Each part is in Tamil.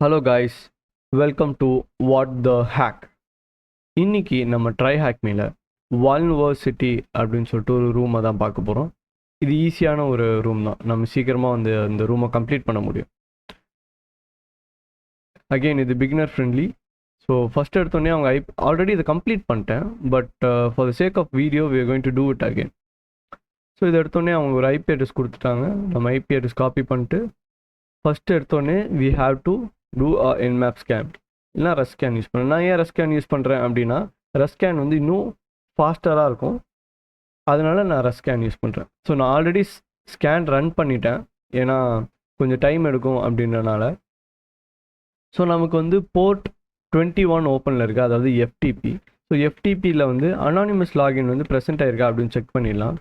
Hello guys, welcome to what the hack. இன்னைக்கு நம்ம ட்ரை ஹேக் மேல வால்வர்சிட்டி அப்படின்னு சொல்லிட்டு ஒரு ரூமை தான் பார்க்க போகிறோம். இது ஈஸியான ஒரு ரூம் தான், நம்ம சீக்கிரமாக வந்து அந்த ரூமை கம்ப்ளீட் பண்ண முடியும். அகெயின் இது பிகினர் ஃப்ரெண்ட்லி. ஸோ ஃபஸ்ட் எடுத்தோடனே அவங்க ஆல்ரெடி இதை கம்ப்ளீட் பண்ணிட்டேன், but for the sake of video we are going to do it again. So இதை எடுத்தோடனே அவங்க ஒரு ஐபி அட்ரஸ் கொடுத்துட்டாங்க. நம்ம ஐபி அட்ரஸ் காப்பி பண்ணிட்டு ஃபஸ்ட்டு எடுத்தோடனே we have to two nmap scan, இல்லைனா ரஸ்கேன் யூஸ் பண்ணுறேன். நான் ஏன் ரஸ்கேன் யூஸ் பண்ணுறேன் அப்படின்னா, ரஸ்கேன் வந்து இன்னும் ஃபாஸ்டராக இருக்கும், அதனால நான் ரஸ்கேன் யூஸ் பண்ணுறேன். ஸோ நான் ஆல்ரெடி ஸ்கேன் ரன் பண்ணிட்டேன், ஏன்னா கொஞ்சம் டைம் எடுக்கும் அப்படின்றனால. ஸோ நமக்கு வந்து போர்ட் 21 ஓப்பனில் இருக்குது, அதாவது எஃப்டிபி. ஸோ எஃப்டிபியில் வந்து அனானிமஸ் லாகின் வந்து ப்ரெசென்ட் ஆயிருக்கா அப்படின்னு செக் பண்ணிடலாம்.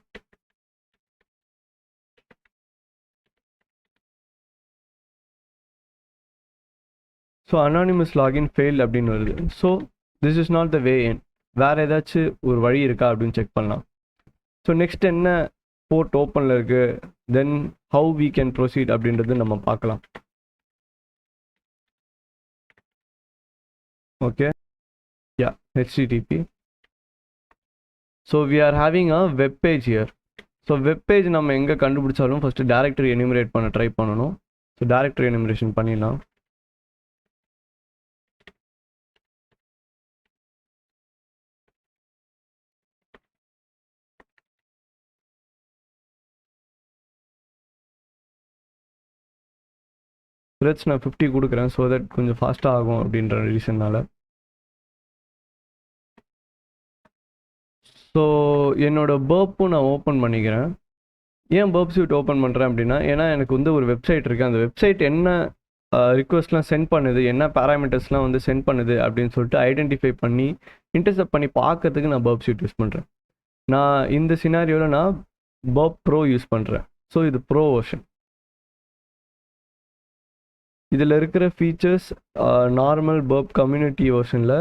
ஸோ அனானிமஸ் லாகின் ஃபெயில் அப்படின்னு வருது. So this is not the வே இன். வேறு ஏதாச்சும் ஒரு வழி இருக்கா அப்படின்னு செக் பண்ணலாம். ஸோ நெக்ஸ்ட் என்ன போர்ட் ஓப்பனில் இருக்குது, then how we can proceed அப்படின்றது நம்ம பார்க்கலாம். Okay, yeah, HTTP. So we are having a web page here. So web page நம்ம எங்கே கண்டுபிடிச்சாலும் ஃபஸ்ட்டு டேரக்டரி எனிமரேட் பண்ண ட்ரை பண்ணணும். ஸோ டேரக்டரி எனிமரேஷன் பண்ணிடலாம். த்ரெட்ஸ் நான் 50 கொடுக்குறேன், ஸோ தட் கொஞ்சம் ஃபாஸ்ட்டாக ஆகும் அப்படின்ற ரீசன்னால். ஸோ என்னோடய பர்ப்பும் நான் ஓப்பன் பண்ணிக்கிறேன். ஏன் பர்ப் சூட் ஓப்பன் பண்ணுறேன் அப்படின்னா, ஏன்னா எனக்கு வந்து ஒரு வெப்சைட் இருக்குது, அந்த வெப்சைட் என்ன ரிக்வெஸ்ட்லாம் சென்ட் பண்ணுது, என்ன பேராமீட்டர்ஸ்லாம் வந்து சென்ட் பண்ணுது அப்படின்னு சொல்லிட்டு ஐடென்டிஃபை பண்ணி இன்டர்செப்ட் பண்ணி பார்க்கறதுக்கு நான் பர்ப் சூட் யூஸ் பண்ணுறேன். நான் இந்த சினாரியோவில் நான் பர்ப் ப்ரோ யூஸ் பண்ணுறேன். ஸோ இது ப்ரோ வெர்ஷன். இதில் இருக்கிற ஃபீச்சர்ஸ் நார்மல் பர்ப் கம்யூனிட்டி வெர்ஷனில்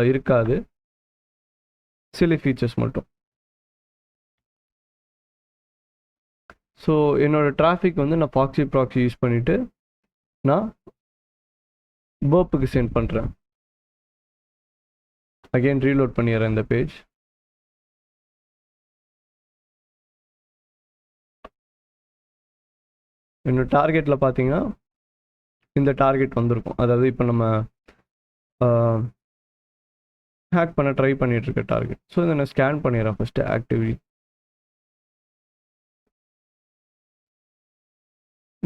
இருக்காது, சில ஃபீச்சர்ஸ் மட்டும். ஸோ என்னோடய டிராஃபிக் வந்து நான் ப்ராக்ஸி யூஸ் பண்ணிவிட்டு நான் பர்ப்புக்கு சென்ட் பண்ணுறேன். அகெயின் ரீலோட் பண்ணிடுறேன் இந்த பேஜ். என்னோட டார்கெட்டில் பார்த்தீங்கன்னா இந்த டார்கெட் வந்திருக்கும், அதாவது இப்போ நம்ம ஹேக் பண்ண ட்ரை பண்ணிகிட்ருக்க டார்கெட். ஸோ இதை நான் ஸ்கேன் பண்ணிடுறேன் ஃபஸ்ட்டு ஆக்டிவிட்டி.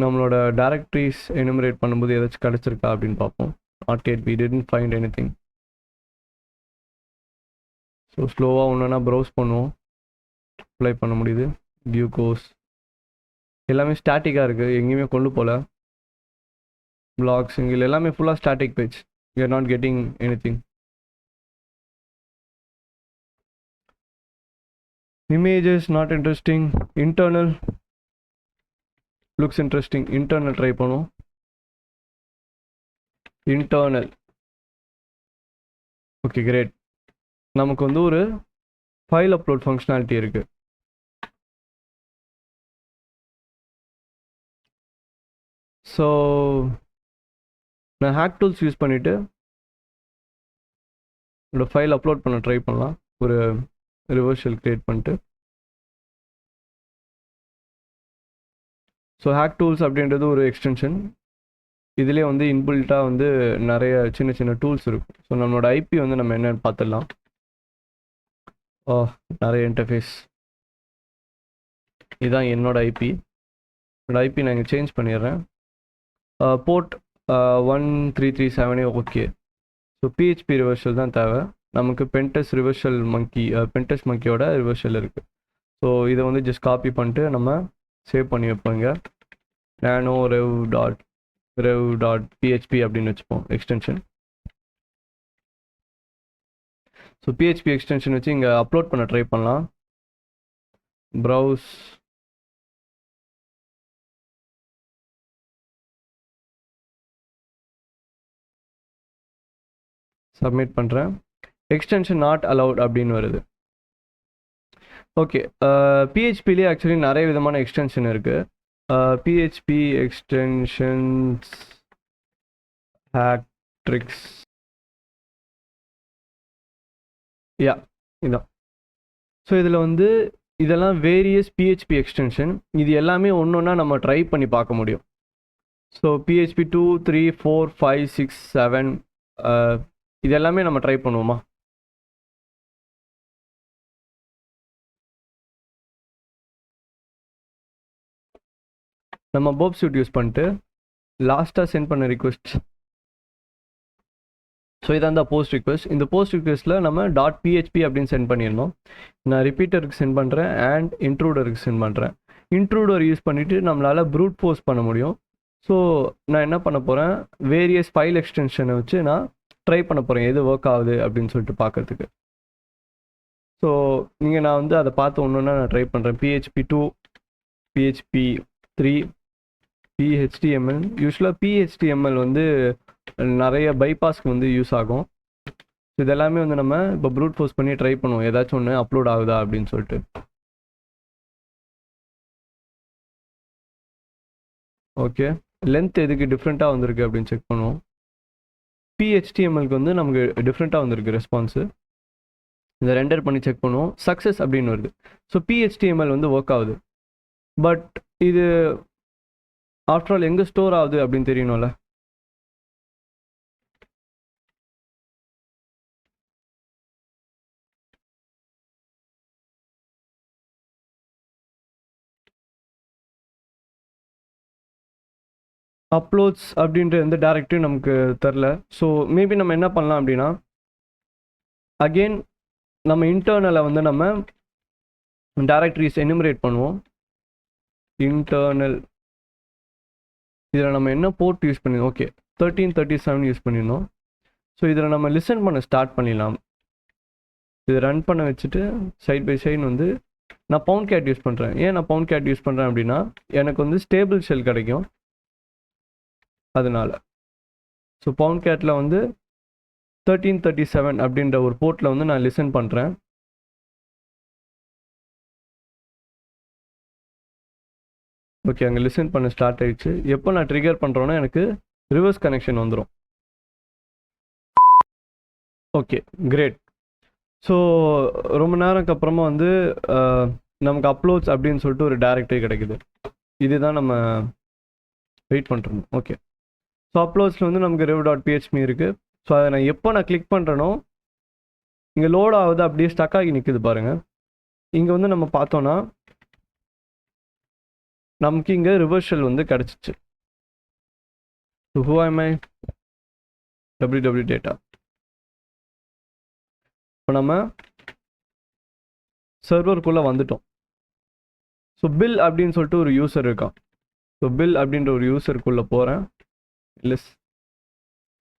நம்மளோட டைரக்டரிஸ் எனுமரேட் பண்ணும்போது ஏதாச்சும் கிடச்சிருக்கா அப்படின்னு பார்ப்போம். Not yet, we didn't find anything. So ஸ்லோவாக ஒன்றுனா ப்ரௌஸ் பண்ணுவோம், அப்ளை பண்ண முடியுது. வியூ கோர்ஸ் எல்லாமே ஸ்டாட்டிக்காக இருக்குது, எங்கேயுமே கொண்டு போகல. பிளாக் சிங்கிள் எல்லாமே ஃபுல்லாக static page, we are not getting anything. Images not interesting. Internal looks interesting. Internal try பண்ணுவோம். Internal okay, great. நமக்கு வந்து ஒரு ஃபைல் அப்லோட் ஃபங்க்ஷனாலிட்டி இருக்குது. ஸோ நான் ஹேக் டூல்ஸ் யூஸ் பண்ணிவிட்டு என்னோட ஃபைல் அப்லோட் பண்ண ட்ரை பண்ணலாம். ஒரு ரிவர்ஷல் கிரியேட் பண்ணிட்டு. ஸோ ஹேக் டூல்ஸ் அப்படின்றது ஒரு எக்ஸ்டென்ஷன். இதிலே வந்து இன்பில்ட்டாக வந்து நிறைய சின்ன சின்ன டூல்ஸ் இருக்கும். ஸோ நம்மளோட ஐபி வந்து நம்ம என்னென்னு பார்த்துடலாம். நிறைய இன்டர்ஃபேஸ். இதுதான் என்னோட ஐபி. என்னோட ஐபி நான் இங்கே சேஞ்ச் பண்ணிடுறேன். Board 1337 okay. ஸோ பிஹெச்பி ரிவர்ஷல் தான் தேவை நமக்கு. பென்டெஸ்ட் ரிவர்ஷல் பென்டெஸ்ட் மங்கியோட ரிவர்ஷல் இருக்குது. ஸோ இதை வந்து ஜஸ்ட் காப்பி பண்ணிட்டு நம்ம சேவ் பண்ணி வைப்போங்க. nano rev.php அப்படின்னு வச்சுப்போம் எக்ஸ்டென்ஷன். ஸோ பிஹெச்பி எக்ஸ்டென்ஷன் வச்சு இங்கே அப்லோட் பண்ண ட்ரை பண்ணலாம். ப்ரௌஸ். சப்மிட் பண்ணுறேன். எக்ஸ்டென்ஷன் நாட் அலவுட் அப்படின்னு வருது. ஓகே, பிஹெச்பிலே ஆக்சுவலி நிறைய விதமான எக்ஸ்டென்ஷன் இருக்குது. PHP extensions ஹேக் ட்ரிக்ஸ் யா இதான். ஸோ இதில் வந்து இதெல்லாம் வேரியஸ் பிஹெச்பி எக்ஸ்டென்ஷன். இது எல்லாமே ஒன்று ஒன்றா நம்ம ட்ரை பண்ணி பார்க்க முடியும். ஸோ பிஹெச்பி 2, 3, 4, 5, 6, 7 இது எல்லாமே நம்ம ட்ரை பண்ணுவோமா? நம்ம போப் சூட் யூஸ் பண்ணிட்டு லாஸ்ட்டாக சென்ட் பண்ண ரிக்வெஸ்ட். ஸோ இதான் தான் போஸ்ட் ரிக்வெஸ்ட். இந்த போஸ்ட் ரிக்வெஸ்ட்டில் நம்ம .php அப்படின்னு சென்ட் பண்ணியிருந்தோம். நான் ரிப்பீட்டருக்கு சென்ட் பண்ணுறேன் அண்ட் இன்ட்ரூடருக்கு சென்ட் பண்ணுறேன். இன்ட்ரூடர் யூஸ் பண்ணிவிட்டு நம்மளால் ப்ரூட் போஸ்ட் பண்ண முடியும். ஸோ நான் என்ன பண்ண போகிறேன், வேரியஸ் ஃபைல் எக்ஸ்டென்ஷனை வச்சு நான் ட்ரை பண்ண போகிறேன் எது ஒர்க் ஆகுது அப்படின்னு சொல்லிட்டு பார்க்கறதுக்கு. ஸோ நீங்கள் நான் வந்து அதை பார்த்து ஒன்று ஒன்றா நான் ட்ரை பண்ணுறேன். PHP 2, PHP 3, PHTML. யூஸ்வலாக PHTML வந்து நிறைய பைபாஸ்க்கு வந்து யூஸ் ஆகும். இதெல்லாமே வந்து நம்ம இப்போ ப்ரூட் ஃபோர்ஸ் பண்ணி ட்ரை பண்ணுவோம் ஏதாச்சும் ஒன்று அப்லோட் ஆகுதா அப்படின்னு சொல்லிட்டு. ஓகே, லென்த் எதுக்கு டிஃப்ரெண்ட்டாக வந்திருக்கு அப்படின்னு செக் பண்ணுவோம். PHTMLக்கு வந்து நமக்கு டிஃப்ரெண்ட்டாக வந்திருக்கு ரெஸ்பான்ஸு. இதை ரெண்டர் பண்ணி செக் பண்ணுவோம். சக்ஸஸ் அப்படின்னு வருது. ஸோ PHTML வந்து ஒர்க் ஆகுது. பட் இது ஆஃப்டர் ஆல் எங்கே ஸ்டோர் ஆகுது அப்படின்னு தெரியணும்ல. அப்லோட்ஸ் அப்படின்ற எந்த டேரக்டரியும் நமக்கு தெரில. ஸோ மேபி நம்ம என்ன பண்ணலாம் அப்படின்னா, அகெயின் நம்ம இன்டர்னலை வந்து நம்ம டேரக்டரிஸ் எனுமரேட் பண்ணுவோம். இன்டர்னல் இதில் நம்ம என்ன போர்ட் யூஸ் பண்ணியிருந்தோம், ஓகே 1337 யூஸ் பண்ணியிருந்தோம். ஸோ இதில் நம்ம லிசன் பண்ண ஸ்டார்ட் பண்ணிடலாம். இது ரன் பண்ண வச்சுட்டு சைட் பை சைடு வந்து நான் பவுண்ட் கேட் யூஸ் பண்ணுறேன். ஏன் நான் பவுண்ட் கேட் யூஸ் பண்ணுறேன் அப்படின்னா, எனக்கு வந்து ஸ்டேபிள் ஷெல் கிடைக்கும் அதனால. ஸோ பவுண்ட் கேட்டில் வந்து 1337 அப்படின்ற ஒரு போர்ட்டில் வந்து நான் லிசன் பண்ணுறேன். ஓகே, அங்கே லிசன் பண்ண ஸ்டார்ட் ஆயிடுச்சு. எப்போ நான் ட்ரிகர் பண்ணுறோன்னா எனக்கு ரிவர்ஸ் கனெக்ஷன் வந்துடும். Okay great. ஸோ ரொம்ப நேரம்க்கு அப்புறமா வந்து நமக்கு அப்லோட்ஸ் அப்படின்னு சொல்லிட்டு ஒரு டேரக்டரி கிடைக்குது. இதுதான் நம்ம வெயிட் பண்ணுறோம். ஓகே, ஸோ அப்லோட்ஸில் வந்து நமக்கு rev.php இருக்குது. ஸோ அதை நான் எப்போ நான் கிளிக் பண்ணுறேனோ இங்கே லோட் ஆகுது, அப்படியே ஸ்டக் ஆகி நிற்குது பாருங்கள். இங்கே வந்து நம்ம பார்த்தோன்னா நமக்கு இங்கே ரிவர்ஷல் வந்து கிடச்சிச்சு. So who am I? www data. இப்போ நம்ம சர்வருக்குள்ளே வந்துட்டோம். ஸோ பில் அப்படின்னு சொல்லிட்டு ஒரு யூசர் இருக்கான். ஸோ பில் அப்படின்ற ஒரு யூசருக்குள்ளே போகிறேன். லெஸ்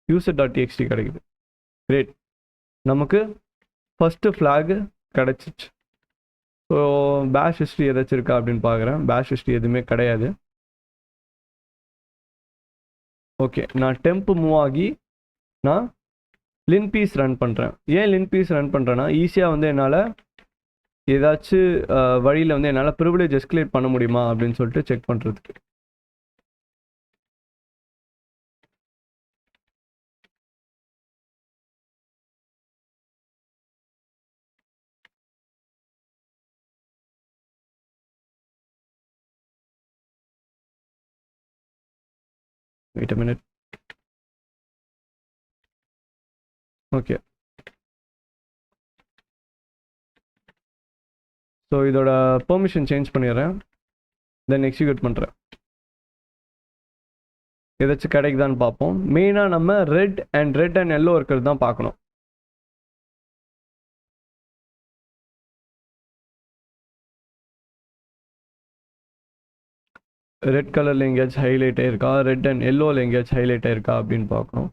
user.txt கிடைக்குது. கிரேட், நமக்கு ஃபஸ்ட்டு ஃப்ளாகு கிடச்சிச்சு. ஸோ பேஷ் ஹிஸ்ட்ரி ஏதாச்சும் இருக்கா அப்படின்னு பார்க்குறேன். பேஷ் ஹிஸ்ட்ரி எதுவுமே கிடையாது. ஓகே, நான் டெம்ப் மூவ் ஆகி நான் லின்பீஸ் ரன் பண்ணுறேன். ஏன் லின்பீஸ் ரன் பண்ணுறேன்னா, ஈஸியாக வந்து என்னால் ஏதாச்சும் வழியில் வந்து என்னால் ப்ரிவிலேஜ் எஸ்கலேட் பண்ண முடியுமா அப்படின்னு சொல்லிட்டு செக் பண்ணுறதுக்கு. Wait a minute. Okay, so இதோட பெர்மிஷன் சேஞ்ச் பண்ணிடுறேன். தென் எக்ஸிக்யூட் பண்ணுறேன். ஏதாச்சும் கிடைக்குதான்னு பார்ப்போம். மெயினாக நம்ம ரெட் அண்ட் எல்லோ இருக்கிறது தான் பார்க்கணும். ரெட் கலரில் எங்கேயாச்சும் ஹைலைட் ஆயிருக்கா, ரெட் அண்ட் எல்லோவில் எங்கேயாச்சும் ஹைலைட் ஆயிருக்கா அப்படின்னு பார்க்கணும்.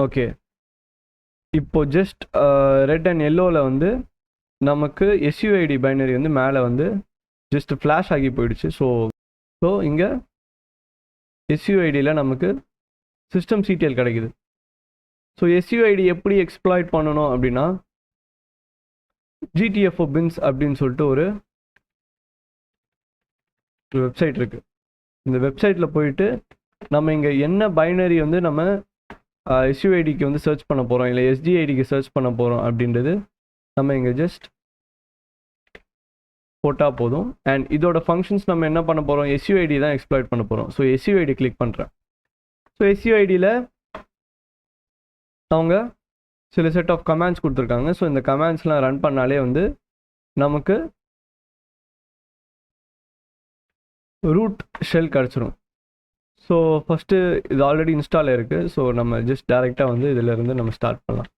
ஓகே, இப்போ ஜஸ்ட் ரெட் அண்ட் எல்லோவில் வந்து நமக்கு SUID பைனரி வந்து மேலே வந்து ஜஸ்ட் ஃப்ளாஷ் ஆகி போயிடுச்சு. ஸோ இங்கே SUIDயில் நமக்கு சிஸ்டம் சிடிஎல் கிடைக்குது. ஸோ SUID எப்படி எக்ஸ்ப்ளாய்ட் பண்ணணும் அப்படின்னா, GTFO bins அப்படின்னு சொல்லிட்டு ஒரு ஒரு வெப்சைட் இருக்குது. இந்த வெப்சைட்டில் போயிட்டு நம்ம இங்கே என்ன பைனரி வந்து நம்ம எஸ்யூஐடிக்கு வந்து சர்ச் பண்ண போகிறோம், இல்லை எஸ்டிஐடிக்கு சர்ச் பண்ண போகிறோம் அப்படின்றது நம்ம இங்கே ஜஸ்ட் போட்டால் போதும். அண்ட் இதோட ஃபங்க்ஷன்ஸ் நம்ம என்ன பண்ண போகிறோம், எஸ்யூஐடி தான் எக்ஸ்ப்ளாய்ட் பண்ண போகிறோம். ஸோ எஸ்யூஐடி கிளிக் பண்ணுறேன். ஸோ எஸ்யூஐடியில் அவங்க சில செட் ஆஃப் கமாண்ட்ஸ் கொடுத்துருக்காங்க. ஸோ இந்த கமாண்ட்ஸ்லாம் ரன் பண்ணாலே வந்து நமக்கு ரூட் ஷெல் கிடச்சிரும். ஸோ ஃபஸ்ட்டு இது ஆல்ரெடி இன்ஸ்டால் இருக்குது. ஸோ நம்ம ஜஸ்ட் டேரெக்டாக வந்து இதிலேருந்து நம்ம ஸ்டார்ட் பண்ணலாம்.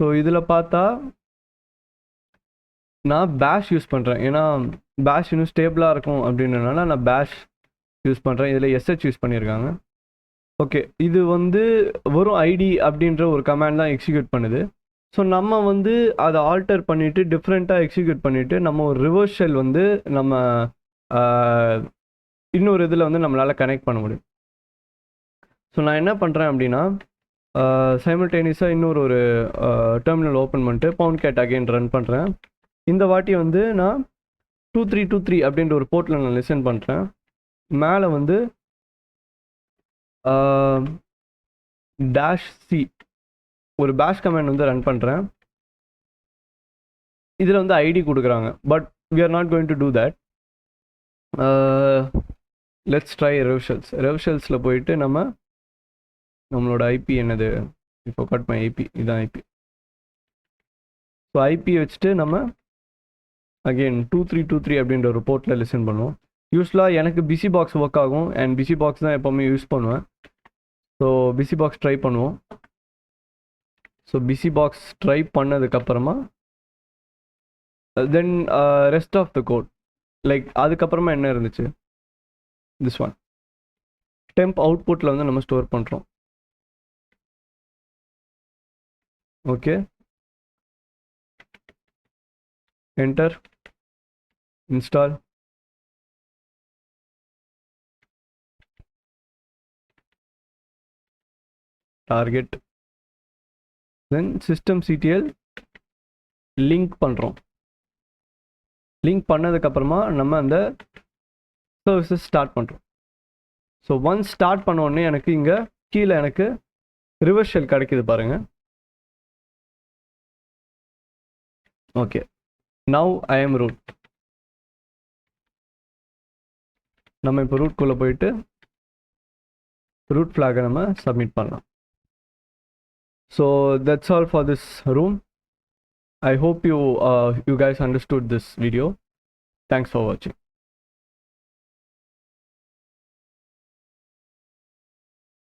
ஸோ இதில் பார்த்தா நான் பேஷ் யூஸ் பண்ணுறேன். ஏன்னா பேஷ் இன்னும் ஸ்டேபிளாக இருக்கும் அப்படின்றனால நான் பேஷ் யூஸ் பண்ணுறேன். இதில் எஸ்ஹெச் யூஸ் பண்ணியிருக்காங்க. ஓகே, இது வந்து வெறும் ஐடி அப்படின்ற ஒரு கமாண்ட் தான் எக்ஸிக்யூட் பண்ணுது. ஸோ நம்ம வந்து அதை ஆல்டர் பண்ணிவிட்டு டிஃப்ரெண்ட்டாக எக்ஸிக்யூட் பண்ணிவிட்டு நம்ம ஒரு ரிவர்ஸ் ஷெல் வந்து நம்ம இன்னொரு இதில் வந்து நம்மளால் கனெக்ட் பண்ண முடியும். ஸோ நான் என்ன பண்ணுறேன் அப்படின்னா சைமல்டேனியஸாக இன்னொரு ஒரு டெர்மினல் ஓப்பன் பண்ணிட்டு பவுண்ட் அகைன் ரன் பண்ணுறேன். இந்த வாட்டி வந்து நான் 2323 அப்படின்ற ஒரு போர்ட்டில் நான் லிசன் பண்ணுறேன். மேலே வந்து -c ஒரு பேஷ் கமாண்ட் வந்து ரன் பண்ணுறேன். இதில் வந்து ஐடி கொடுக்குறாங்க. But we are not going to do that. let's try ரெவ்ஷெல்ஸில் போயிட்டு நம்மளோட ஐபி என்னது, இப்போ கட் மை ஐபி, இதுதான் ஐபி. ஸோ ஐபி வச்சுட்டு நம்ம அகெயின் 2323 அப்படின்ற ஒரு போர்ட்டில் லிசன் பண்ணுவோம். யூஸ்வலாக எனக்கு பிசி பாக்ஸ் ஒர்க் ஆகும் அண்ட் பிசி பாக்ஸ் தான் எப்போவுமே யூஸ் பண்ணுவேன். ஸோ பிசி பாக்ஸ் ட்ரை பண்ணுவோம். ஸோ பிசி பாக்ஸ் ட்ரை பண்ணதுக்கப்புறமா தென் rest of the code, like அதுக்கப்புறமா என்ன இருந்துச்சு, திஸ் ஒன் டெம்ப் அவுட்புட்டில் வந்து நம்ம ஸ்டோர் பண்ணுறோம். ஓகே, என்டர், இன்ஸ்டால், டார்கெட், தென் systemctl லிங்க் பண்ணுறோம். லிங்க் பண்ணதுக்கப்புறமா நம்ம அந்த சர்வீசஸ் ஸ்டார்ட் பண்ணுறோம். ஸோ ஒன்ஸ் ஸ்டார்ட் பண்ண உடனே எனக்கு இங்கே கீழே எனக்கு ரிவர்ஸ் ஷெல் கிடைக்குது பாருங்கள். Okay, now I am root. நம்ம இப்போ ரூட்குள்ளே போயிட்டு ரூட் ஃப்ளாகை நம்ம சப்மிட் பண்ணலாம். So that's all for this room. I hope you guys understood this video. Thanks for watching.